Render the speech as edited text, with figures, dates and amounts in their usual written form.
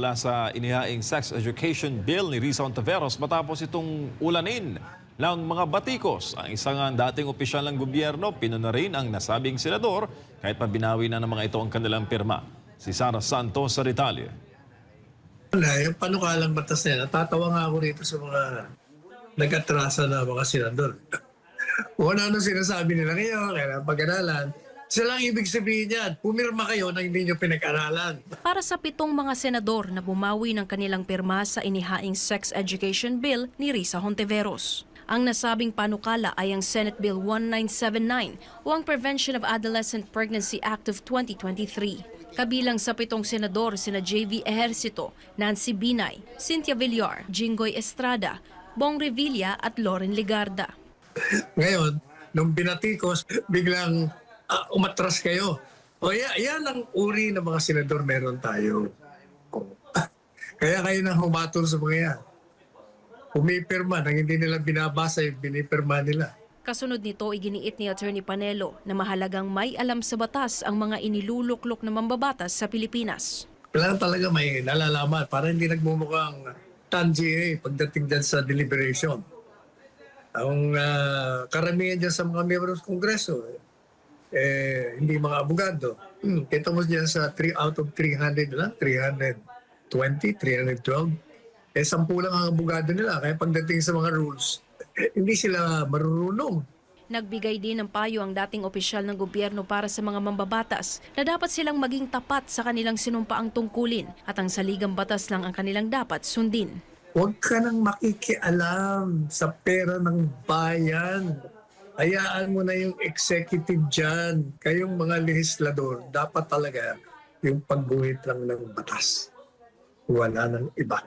Mula sa inihaing sex education bill ni Risa Hontiveros matapos itong ulanin ng mga batikos. Ang isang dating opisyal ng gobyerno, pinuna rin ang nasabing senador kahit pa binawi na ng mga ito ang kanilang pirma. Si Sara Santos sa detalye. Yung panukalang batas na yan, natatawa nga ako rito sa mga nag-atrasa na mga senador. Kung ano sinasabi nila ngayon, kailangan pag-aralan. Sila ang ibig sabihin yan, pumirma kayo na hindi nyo pinag-aralan. Para sa 7 mga senador na bumawi ng kanilang pirma sa inihaing sex education bill ni Risa Hontiveros. Ang nasabing panukala ay ang Senate Bill 1979 o ang Prevention of Adolescent Pregnancy Act of 2023. Kabilang sa 7 senador sina J.V. Ejercito, Nancy Binay, Cynthia Villar, Jinggoy Estrada, Bong Revilla at Loren Legarda. Ngayon, nung binatikos, biglang umatras kayo. O yan ang uri ng mga senador meron tayo. Kaya kayo nang humatol sa mga yan. Pumipirma, nang hindi nila binabasa yung binipirma nila. Kasunod nito, iginiit ni Attorney Panelo na mahalagang may alam sa batas ang mga iniluluklok na mambabatas sa Pilipinas. Kailangan talaga may nalalaman para hindi nagmumukhang tangi pagdating dyan sa deliberation. Ang karamihan dyan sa mga miyembro ng Kongreso, hindi mga abogado. Kita mo dyan sa 3 out of 300 lang, 320, 312. 10 lang ang abogado nila. Kaya pagdating sa mga rules, hindi sila marunong. Nagbigay din ng payo ang dating opisyal ng gobyerno para sa mga mambabatas na dapat silang maging tapat sa kanilang sinumpaang tungkulin at ang saligang batas lang ang kanilang dapat sundin. Huwag ka nang makikialam sa pera ng bayan. Hayaan mo na yung executive dyan. Kayong mga legislador, dapat talaga yung pagguhit lang ng batas. Wala nang iba.